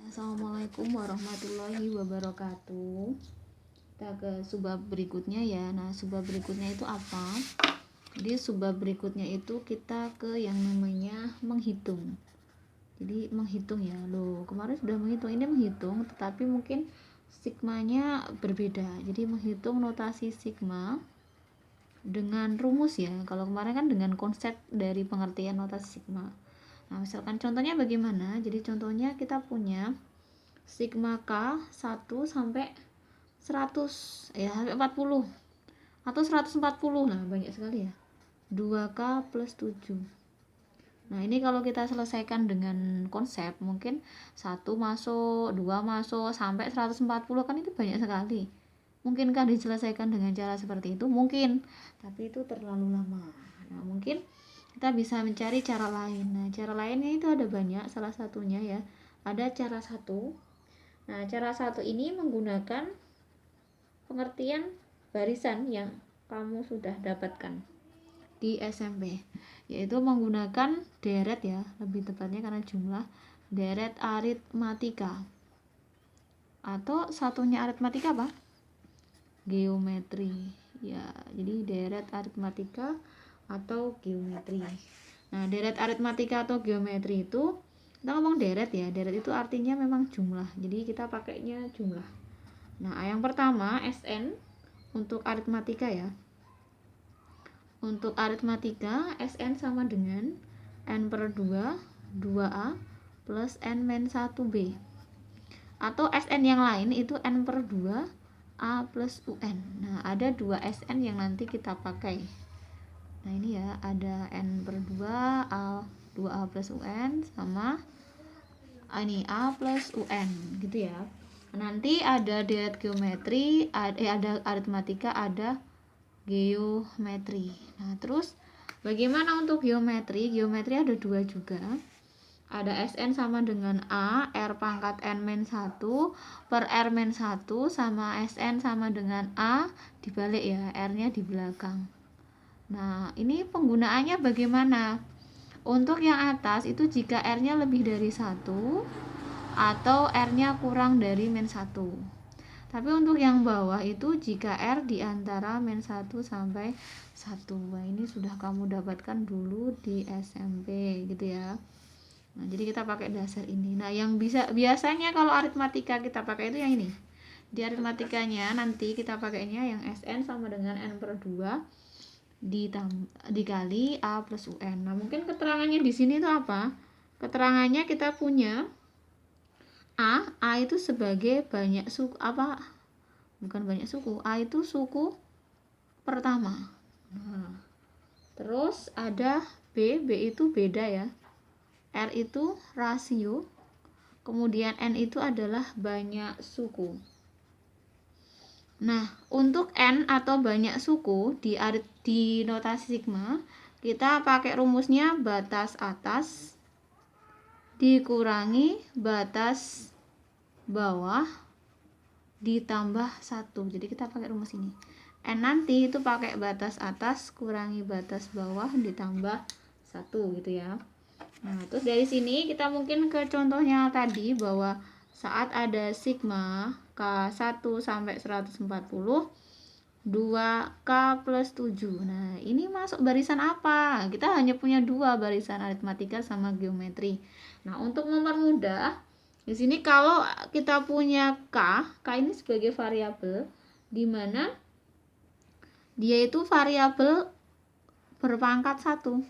Assalamualaikum warahmatullahi wabarakatuh. Kita ke subbab berikutnya ya. Nah, subbab berikutnya itu apa? Jadi subbab berikutnya itu kita ke yang namanya menghitung. Jadi menghitung ya. Loh, kemarin sudah menghitung, ini menghitung tetapi mungkin sigmanya berbeda. Jadi menghitung notasi sigma dengan rumus ya. Kalau kemarin kan dengan konsep dari pengertian notasi sigma. Nah, misalkan contohnya bagaimana? Jadi contohnya kita punya sigma K 1 sampai 100 ya, sampai 40 atau 140. Nah, banyak sekali ya. 2K plus 7. Nah, ini kalau kita selesaikan dengan konsep, mungkin 1 masuk, 2 masuk, sampai 140 kan itu banyak sekali. Mungkinkah diselesaikan dengan cara seperti itu? Mungkin, tapi itu terlalu lama. Nah, mungkin kita bisa mencari cara lain. Nah, cara lainnya itu ada banyak, salah satunya ya, ada cara satu. Nah, cara satu ini menggunakan pengertian barisan yang kamu sudah dapatkan di SMP, yaitu menggunakan deret ya, lebih tepatnya karena jumlah, deret aritmatika. Atau satunya aritmatika apa? Geometri. Ya, jadi deret aritmatika atau geometri. Nah, deret aritmatika atau geometri itu kita ngomong deret ya. Deret itu artinya memang jumlah. Jadi kita pakainya jumlah. Nah, yang pertama SN untuk aritmatika ya. Untuk aritmatika SN sama dengan N per 2, 2A plus N min 1B. Atau SN yang lain itu N per 2 A plus UN. Nah, ada 2 SN yang nanti kita pakai. Nah, ini ya, ada N per 2 A 2A plus UN sama ini A plus UN gitu ya. Nanti ada deret geometri, ada aritmatika, ada geometri. Nah, terus bagaimana untuk geometri? Geometri ada 2 juga. Ada SN sama dengan A, R pangkat N min 1 per R min 1 sama SN sama dengan A dibalik ya, R-nya di belakang. Nah, ini penggunaannya bagaimana? Untuk yang atas itu jika R-nya lebih dari 1 atau R-nya kurang dari min 1. Tapi untuk yang bawah itu jika R di antara min 1 sampai 1. Nah, ini sudah kamu dapatkan dulu di SMP gitu ya. Nah, jadi kita pakai dasar ini. Nah, yang biasanya kalau aritmatika kita pakai itu yang ini. Di aritmatikanya nanti kita pakainya yang SN sama dengan N per 2 dikali A plus UN. Nah, mungkin keterangannya di sini itu apa? Keterangannya kita punya A itu sebagai banyak suku apa? Bukan banyak suku. A itu suku pertama. Nah, terus ada B itu beda ya. R itu rasio, kemudian N itu adalah banyak suku. Nah, untuk N atau banyak suku di notasi sigma, kita pakai rumusnya batas atas dikurangi batas bawah ditambah 1. Jadi kita pakai rumus ini. N nanti itu pakai batas atas kurangi batas bawah ditambah 1 gitu ya. Nah, terus dari sini kita mungkin ke contohnya tadi bahwa saat ada sigma K1 sampai 140 2K plus 7. Nah, ini masuk barisan apa? Kita hanya punya 2 barisan aritmatika sama geometri. Nah, untuk mempermudah di sini kalau kita punya K ini sebagai variabel di mana dia itu variabel berpangkat 1.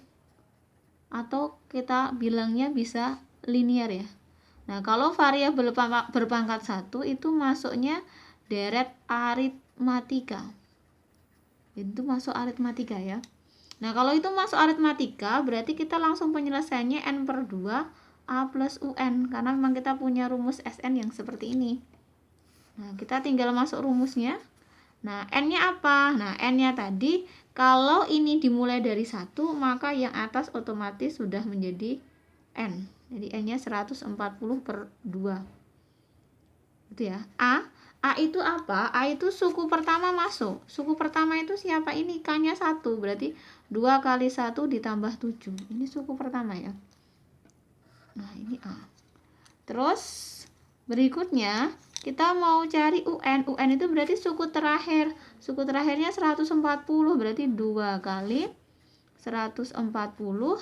Atau kita bilangnya bisa linear ya. Nah, kalau variabel berpangkat 1 itu masuknya deret aritmatika. Itu masuk aritmatika ya. Nah, kalau itu masuk aritmatika berarti kita langsung penyelesaiannya N per 2 A plus UN karena memang kita punya rumus SN yang seperti ini. Nah, kita tinggal masuk rumusnya. Nah, N-nya apa? Nah, N-nya tadi kalau ini dimulai dari 1, maka yang atas otomatis sudah menjadi N. Jadi N-nya 140 per 2. Gitu ya. A itu apa? A itu suku pertama masuk. Suku pertama itu siapa ini? K-nya 1. Berarti 2 kali 1 ditambah 7. Ini suku pertama ya. Nah, ini A. Terus Berikutnya, kita mau cari UN. UN itu berarti suku terakhir. Suku terakhirnya 140, berarti 2 kali 140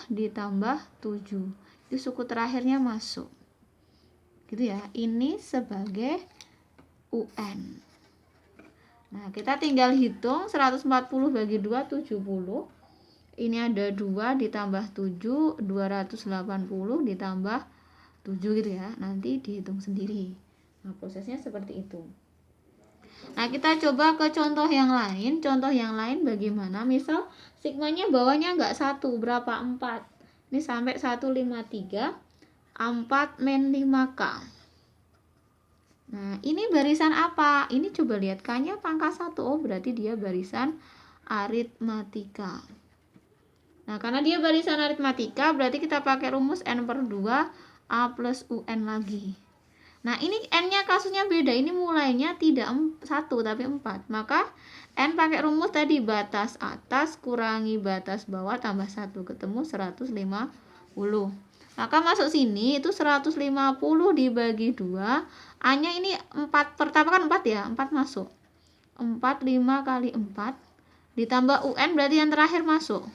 ditambah 7. Itu suku terakhirnya masuk. Gitu ya. Ini sebagai UN. Nah, kita tinggal hitung 140 bagi 2, 70. Ini ada 2 ditambah 7, 280 ditambah 7 gitu ya. Nanti dihitung sendiri. Nah, prosesnya seperti itu. Nah, kita coba ke contoh yang lain. Contoh yang lain bagaimana? Misal sigmanya bawahnya enggak 1, berapa? 4. Ini sampai 153, 4 min 5K. Nah, ini barisan apa? Ini coba lihat, K-nya pangkat 1. Oh, berarti dia barisan aritmatika. Nah, karena dia barisan aritmatika, berarti kita pakai rumus N per 2, A plus UN lagi. Nah, ini N-nya kasusnya beda. Ini mulainya tidak 1, tapi 4. Maka, N pakai rumus tadi, batas atas kurangi batas bawah tambah 1. Ketemu 150. Maka masuk sini, itu 150 dibagi 2. A-nya ini 4. Pertama kan 4 ya, 4 masuk. 4, 5 kali 4. Ditambah UN berarti yang terakhir masuk.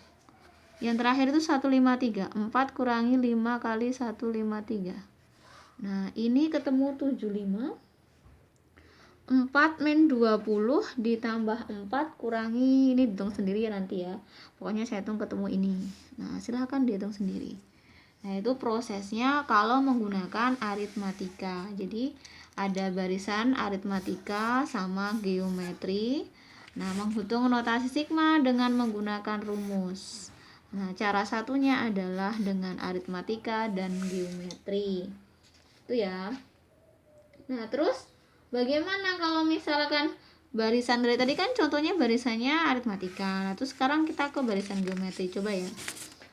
Yang terakhir itu 153. 4 kurangi 5 kali 153. Nah, ini ketemu 75. 4 min 20 ditambah 4 kurangi, ini dihitung sendiri ya nanti ya. Pokoknya saya hitung ketemu ini. Nah, silahkan dihitung sendiri. Nah, itu prosesnya kalau menggunakan aritmatika. Jadi, ada barisan aritmatika sama geometri. Nah, menghitung notasi sigma dengan menggunakan rumus. Nah, cara satunya adalah dengan aritmatika dan geometri. Itu ya. Nah, terus bagaimana kalau misalkan barisan dari tadi kan contohnya barisannya aritmatika. Nah, terus sekarang kita ke barisan geometri. Coba ya.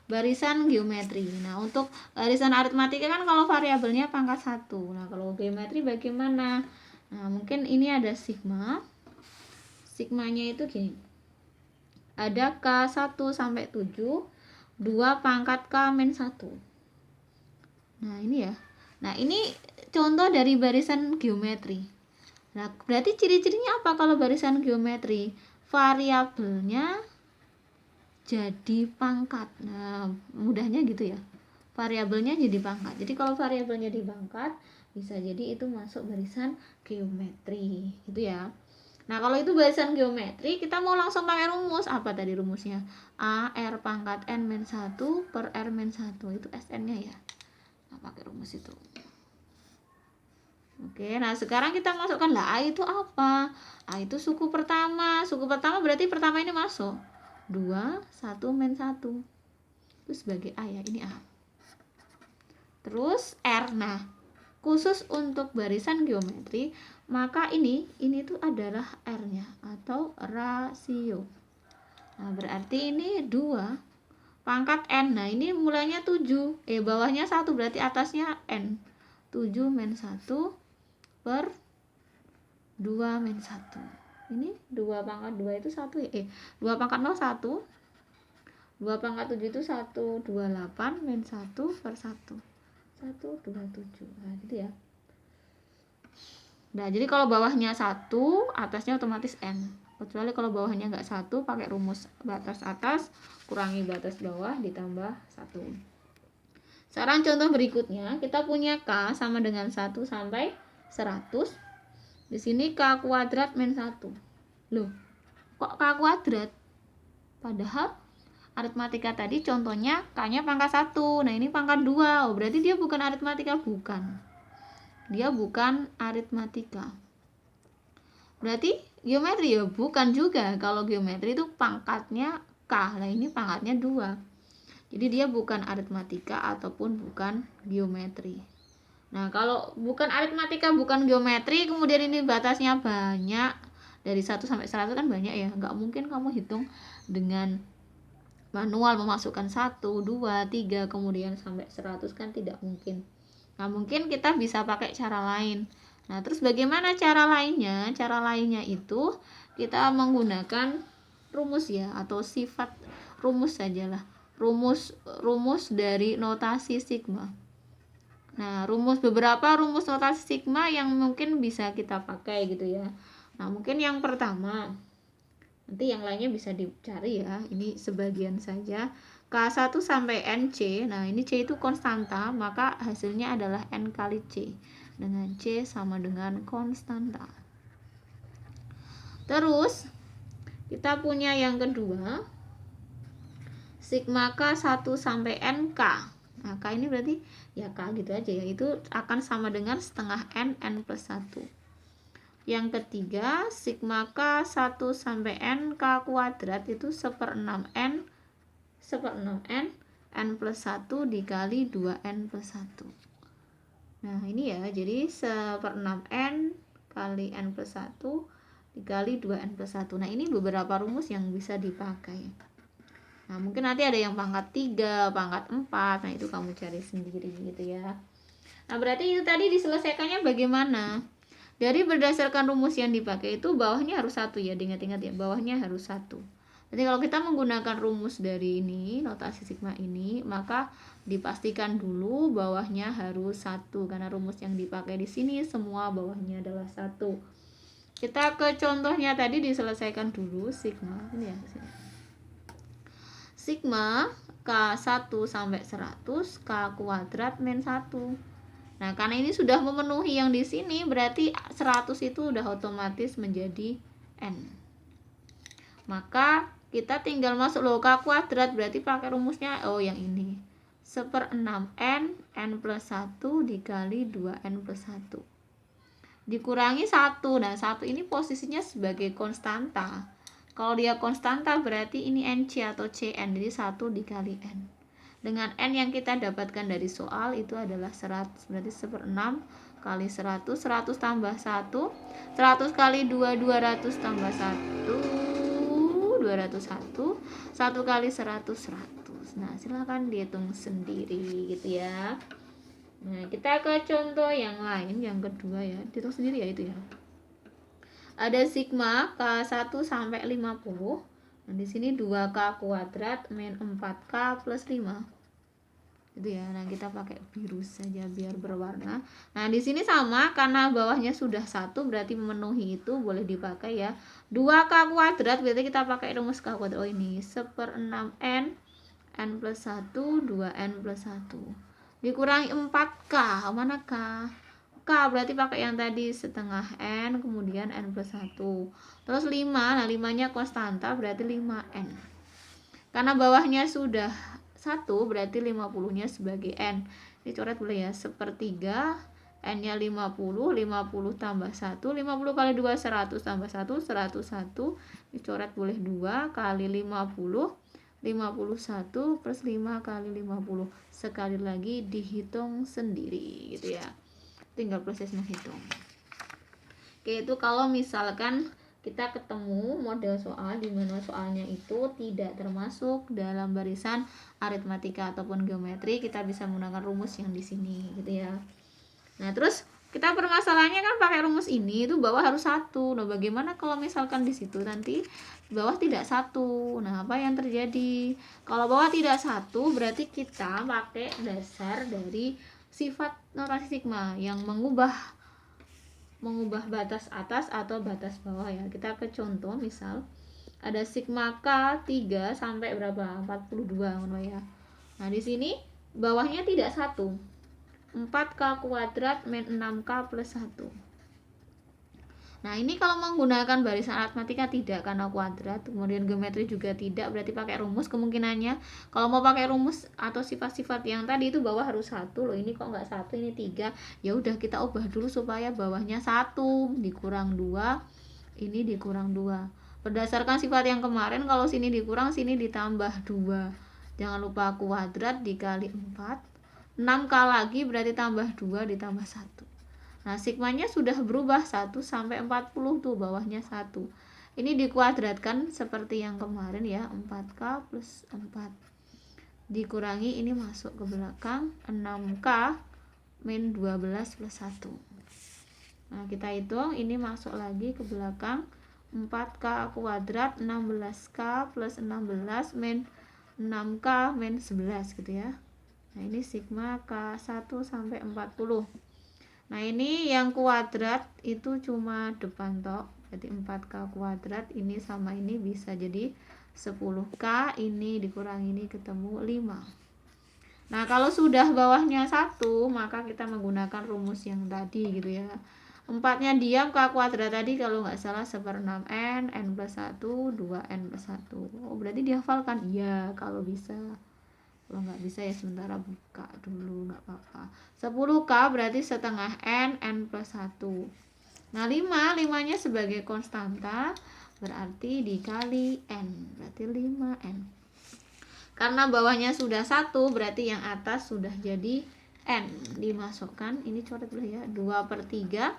Barisan geometri. Nah, untuk barisan aritmatika kan kalau variabelnya pangkat 1. Nah, kalau geometri bagaimana? Nah, mungkin ini ada sigma. Sigmanya itu gini. Ada K1 sampai 7, 2 pangkat K min 1. Nah, ini ya. Nah, ini contoh dari barisan geometri. Nah, berarti ciri-cirinya apa kalau barisan geometri? Variabelnya jadi pangkat. Nah, mudahnya gitu ya. Variabelnya jadi pangkat. Jadi kalau variabelnya di pangkat, bisa jadi itu masuk barisan geometri. Gitu ya. Nah, kalau itu barisan geometri, kita mau langsung pakai rumus. Apa tadi rumusnya? A R pangkat N min 1 per R min 1. Itu SN-nya ya. Nah, pakai rumus itu. Oke, nah sekarang kita masukkan lah A itu apa? A itu suku pertama. Suku pertama berarti pertama ini masuk. 2, 1 min 1. Itu sebagai A ya, ini A. Terus R. Nah, khusus untuk barisan geometri, maka ini tuh adalah R-nya atau rasio. Nah, berarti ini 2 pangkat N. Nah, ini mulainya 7. Bawahnya 1 berarti atasnya N. 7 min 1 per 2 min 1. Ini 2 pangkat 2 itu 1 ya. 2 pangkat 0 1. 2 pangkat 7 itu 128 min 1 per 1. 127. Nah, gitu ya. Nah, jadi kalau bawahnya 1, atasnya otomatis N. Kecuali kalau bawahnya enggak 1, pakai rumus batas atas kurangi batas bawah ditambah 1. Sekarang contoh berikutnya, kita punya K sama dengan 1 sampai 100. Di sini K kuadrat min 1. Loh, kok K kuadrat? Padahal aritmatika tadi contohnya K-nya pangkat 1. Nah, ini pangkat 2. Oh, berarti dia bukan aritmatika, bukan. Dia bukan aritmatika. Berarti geometri ya bukan juga. Kalau geometri itu pangkatnya K. Nah, ini pangkatnya 2. Jadi dia bukan aritmatika ataupun bukan geometri. Nah, kalau bukan aritmatika, bukan geometri, kemudian ini batasnya banyak. Dari 1 sampai 100 kan banyak ya. Nggak mungkin kamu hitung dengan manual memasukkan 1, 2, 3 kemudian sampai 100 kan tidak mungkin. Nah, mungkin kita bisa pakai cara lain. Nah, terus bagaimana cara lainnya? Cara lainnya itu kita menggunakan rumus ya, atau sifat rumus sajalah. Rumus dari notasi sigma. Nah, beberapa rumus notasi sigma yang mungkin bisa kita pakai gitu ya. Nah, mungkin yang pertama, nanti yang lainnya bisa dicari ya, ini sebagian saja. K1 sampai NC, nah ini C itu konstanta, maka hasilnya adalah N kali C, dengan C sama dengan konstanta. Terus, kita punya yang kedua, sigma K1 sampai NK. Nah, K ini berarti ya K gitu aja ya, itu akan sama dengan setengah N plus 1. Yang ketiga, sigma K1 sampai N K kuadrat itu 1/6 N plus 1 dikali 2N plus 1. Nah, ini ya, jadi 1/6 N kali N plus 1 dikali 2N plus 1. Nah, ini beberapa rumus yang bisa dipakai. Nah, mungkin nanti ada yang pangkat 3, pangkat 4. Nah, itu kamu cari sendiri gitu ya. Nah, berarti itu tadi diselesaikannya bagaimana? Dari berdasarkan rumus yang dipakai itu bawahnya harus 1 ya, diingat-ingat ya, bawahnya harus 1. Jadi kalau kita menggunakan rumus dari ini, notasi sigma ini, maka dipastikan dulu bawahnya harus 1 karena rumus yang dipakai di sini semua bawahnya adalah 1. Kita ke contohnya tadi diselesaikan dulu sigma ini ya, sini. Sigma K1 sampai 100 K kuadrat min 1. Nah, karena ini sudah memenuhi yang di sini, berarti 100 itu udah otomatis menjadi N. Maka kita tinggal masuk loh K kuadrat, berarti pakai rumusnya yang ini. 1/6 N plus 1 dikali 2N plus 1. Dikurangi 1. Nah, 1 ini posisinya sebagai konstanta. Kalau dia konstanta berarti ini NC atau CN, jadi 1 dikali N. Dengan N yang kita dapatkan dari soal itu adalah 100, berarti 1/6 kali 100, 100 tambah 1, 100 kali 2, 200 tambah 1, 201, 1 kali 100, 100. Nah, silahkan dihitung sendiri gitu ya. Nah, kita ke contoh yang lain, yang kedua ya, dihitung sendiri ya itu ya. Ada sigma K1 sampai 50. Nah, di sini 2K kuadrat min 4K plus 5. Gitu ya. Nah, kita pakai biru saja biar berwarna. Nah, di sini sama karena bawahnya sudah 1 berarti memenuhi itu boleh dipakai ya. 2K kuadrat berarti kita pakai rumus K kuadrat. Oh, ini 1/6 N plus 1 2N plus 1. Dikurangi 4K. Mana K? K berarti pakai yang tadi setengah N kemudian N plus 1. Terus 5, nah 5-nya konstanta berarti 5N. Karena bawahnya sudah 1 berarti 50-nya sebagai N. Dicoret boleh ya, 1/3 N-nya 50, 50 tambah 1, 50 kali 2 100 tambah 1, 101. Dicoret boleh 2 kali 50, 51 plus 5 kali 50. Sekali lagi dihitung sendiri gitu ya. Tinggal proses menghitung. Oke, itu kalau misalkan kita ketemu model soal di mana soalnya itu tidak termasuk dalam barisan aritmatika ataupun geometri, kita bisa menggunakan rumus yang di sini gitu ya. Nah, terus kita permasalahannya kan pakai rumus ini itu bawah harus 1. Nah, bagaimana kalau misalkan di situ nanti bawah tidak 1? Nah, apa yang terjadi? Kalau bawah tidak 1 berarti kita pakai dasar dari sifat notasi sigma yang mengubah batas atas atau batas bawah ya. Kita ke contoh, misal ada sigma K 3 sampai berapa? 42 ya. Nah, di sini bawahnya tidak 1. 4K kuadrat min 6K plus 1. Nah, ini kalau menggunakan barisan aritmatika tidak karena kuadrat, kemudian geometri juga tidak, berarti pakai rumus kemungkinannya. Kalau mau pakai rumus atau sifat-sifat yang tadi itu bawah harus 1 loh, ini kok nggak 1, ini 3. Ya udah kita ubah dulu supaya bawahnya 1 dikurang 2, ini dikurang 2. Berdasarkan sifat yang kemarin kalau sini dikurang, sini ditambah 2. Jangan lupa kuadrat dikali 4. 6K lagi berarti tambah 2 ditambah 1. Nah, sigmanya sudah berubah 1 sampai 40 tuh bawahnya 1. Ini dikuadratkan seperti yang kemarin ya, 4K plus 4. Dikurangi ini masuk ke belakang 6K min 12 plus 1. Nah, kita hitung ini masuk lagi ke belakang 4K kuadrat 16K plus 16 min 6K min 11 gitu ya. Nah, ini sigma K1 sampai 40. Nah, ini yang kuadrat itu cuma depan tok. Jadi 4K kuadrat ini sama ini bisa jadi 10K, ini dikurangi ini ketemu 5. Nah, kalau sudah bawahnya 1, maka kita menggunakan rumus yang tadi gitu ya. 4-nya diam, K kuadrat tadi kalau nggak salah 1/6n, n plus 1, 2n plus 1. Oh, berarti dihafalkan? Iya, kalau bisa. Kalau nggak bisa ya sementara buka dulu, nggak apa-apa. 10K berarti setengah n, n plus 1. Nah, 5-nya sebagai konstanta, berarti dikali n, berarti 5n. Karena bawahnya sudah 1, berarti yang atas sudah jadi n. Dimasukkan, ini coret dulu ya, 2/3.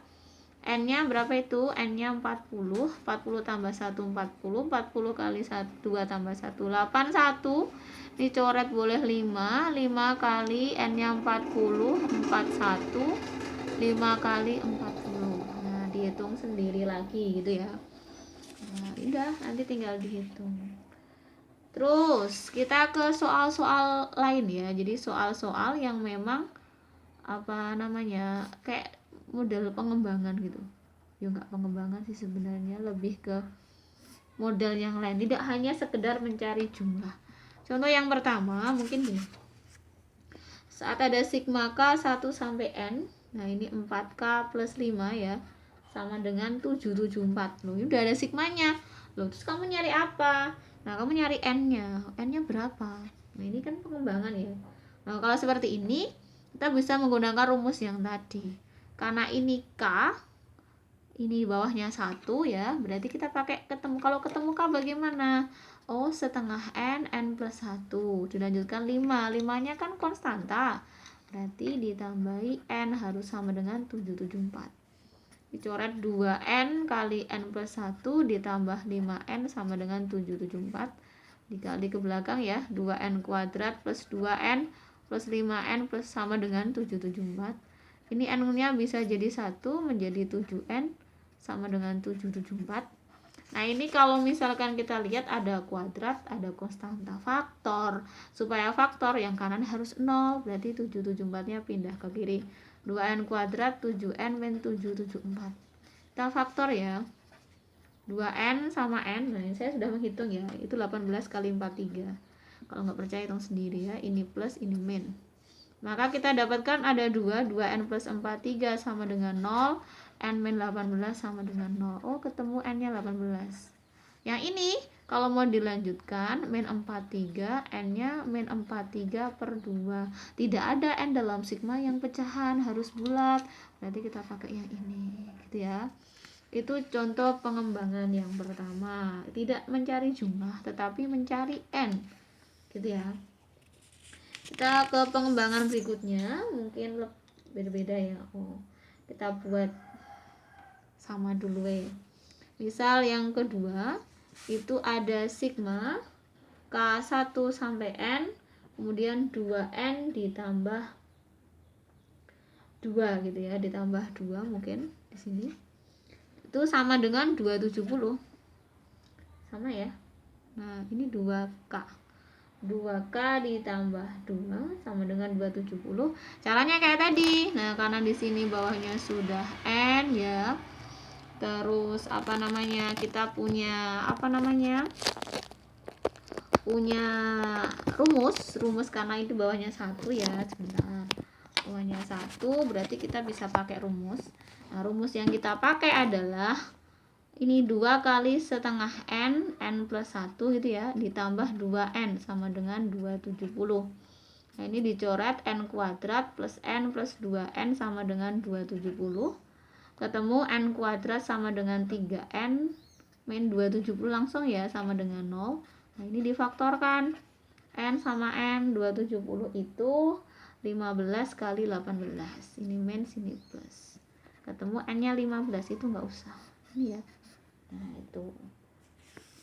N-nya berapa itu? N-nya 40. 40 tambah 1, 40. 40 kali 2 tambah 1, 81. Dicoret boleh 5. 5 kali N-nya 40, 41. 5 kali 40. Nah, dihitung sendiri lagi gitu ya. Nah, udah, nanti tinggal dihitung. Terus kita ke soal-soal lain ya. Jadi soal-soal yang memang kayak model pengembangan gitu. Ya nggak pengembangan sih sebenarnya, lebih ke model yang lain, tidak hanya sekedar mencari jumlah. Contoh yang pertama mungkin nih, saat ada sigma K 1 sampai N. Nah, ini 4K plus 5 ya, sama dengan 774. Loh, ini udah ada sigmanya. Loh, terus kamu nyari apa? Nah, kamu nyari N-nya. N-nya berapa? Nah, ini kan pengembangan ya. Nah, kalau seperti ini kita bisa menggunakan rumus yang tadi. Karena ini K, ini bawahnya 1 ya, berarti kita pakai ketemu. Kalau ketemu K bagaimana? Oh, setengah n, n plus 1. Dilanjutkan 5. 5-nya kan konstanta. Berarti ditambahi n harus sama dengan 774. Dicoret 2n kali n plus 1 ditambah 5n sama dengan 774. Dikali ke belakang ya, 2n kuadrat plus 2n plus 5n plus sama dengan 774. Ini n-nya bisa jadi 1 menjadi 7n sama dengan 774. Nah, ini kalau misalkan kita lihat ada kuadrat, ada konstanta, faktor. Supaya faktor yang kanan harus 0, berarti 774-nya pindah ke kiri. 2n kuadrat 7n min 774. Kita faktor ya. 2n sama n, nah saya sudah menghitung ya, itu 18 kali 43. Kalau nggak percaya hitung sendiri ya, ini plus, ini min. Maka kita dapatkan ada 2n plus 43 sama dengan 0, n min 18 sama dengan 0. Oh, ketemu n-nya 18. Yang ini kalau mau dilanjutkan, min 43, n-nya min 43 per 2. Tidak ada n dalam sigma yang pecahan, harus bulat. Berarti kita pakai yang ini, gitu ya. Itu contoh pengembangan yang pertama. Tidak mencari jumlah, tetapi mencari n, gitu ya. Kita ke pengembangan berikutnya, mungkin berbeda ya. Oh, kita buat sama dulu ya. Misal yang kedua, itu ada sigma K1 sampai N, kemudian 2N ditambah 2 gitu ya, ditambah 2 mungkin di sini. Itu sama dengan 270. Sama ya. Nah, ini 2K. 2K ditambah 2 sama dengan 270. Caranya kayak tadi. Nah, karena di sini bawahnya sudah N ya. Terus kita punya punya rumus karena itu bawahnya 1 ya. Sebentar. Bawahnya 1 berarti kita bisa pakai rumus. Nah, rumus yang kita pakai adalah ini 2 kali setengah n, n plus 1 gitu ya, ditambah 2n sama dengan 270. Nah, ini dicoret n kuadrat plus n plus 2n sama dengan 270. Ketemu n kuadrat sama dengan 3n min 270 langsung ya, sama dengan 0. Nah, ini difaktorkan. N sama n, 270 itu 15 kali 18. Ini min, sini plus. Ketemu n-nya 15, itu nggak usah. Ini ya. Nah, itu.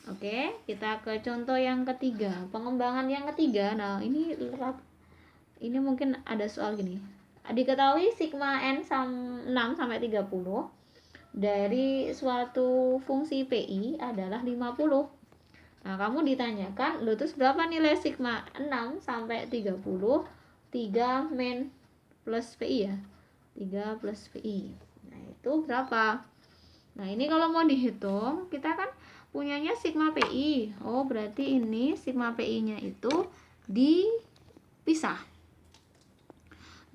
Oke, kita ke contoh yang ketiga. Pengembangan yang ketiga. Nah, ini mungkin ada soal gini. Diketahui sigma n 6 sampai 30 dari suatu fungsi PI adalah 50. Nah, kamu ditanyakan, terus berapa nilai sigma 6 sampai 30 3 min plus PI ya. 3 plus PI. Nah, itu berapa? Nah, ini kalau mau dihitung, kita kan punyanya sigma PI. Oh, berarti ini sigma PI-nya itu dipisah.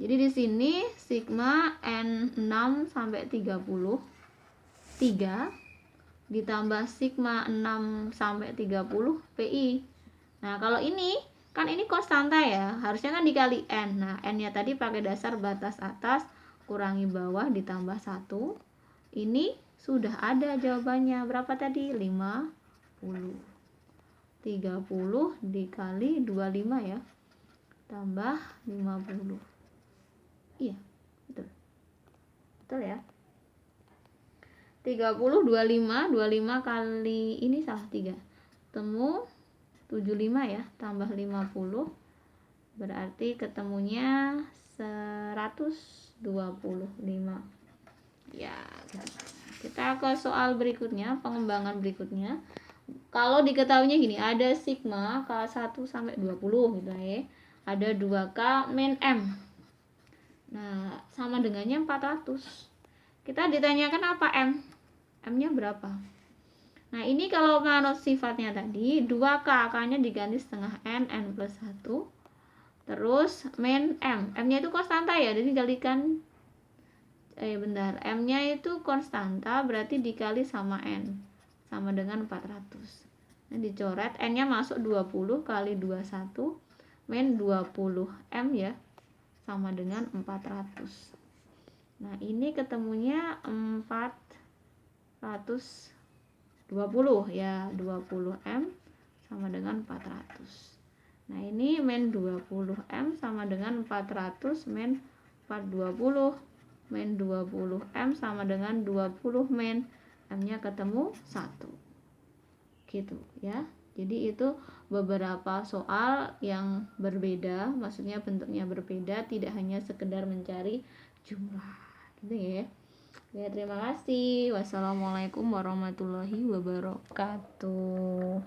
Jadi di sini sigma N6 sampai 30 3 ditambah sigma 6 sampai 30 PI. Nah, kalau ini kan ini konstanta ya, harusnya kan dikali N. Nah, N-nya tadi pakai dasar batas atas kurangi bawah ditambah 1. Ini sudah ada jawabannya. Berapa tadi? 50. 30 dikali 25 ya. Tambah 50. Iya, betul. Betul ya. 30 25 kali ini salah 3. Ketemu 75 ya, tambah 50. Berarti ketemunya 125. Ya, kita ke soal berikutnya, pengembangan berikutnya. Kalau diketahuinya gini, ada sigma K1 sampai 20 gitu ya. Ada 2K min M. Nah, sama dengannya 400. Kita ditanyakan apa M? M-nya berapa? Nah, ini kalau menurut sifatnya tadi 2K, K-nya diganti setengah N, N plus 1. Terus min M. M-nya itu konstanta ya, jadi dikalikan bentar, M-nya itu konstanta, berarti dikali sama N, sama dengan 400. Nah, dicoret, N-nya masuk 20 kali 21 min 20 M ya, sama dengan 400. Nah, ini ketemunya 420 ya, 20 M sama dengan 400. Nah, ini min 20 M sama dengan 400 min 420. Min 20 M sama dengan 20 min M-nya ketemu 1. Gitu ya. Jadi itu beberapa soal yang berbeda, maksudnya bentuknya berbeda, tidak hanya sekedar mencari jumlah. Gitu ya. Oke, terima kasih. Wassalamualaikum warahmatullahi wabarakatuh.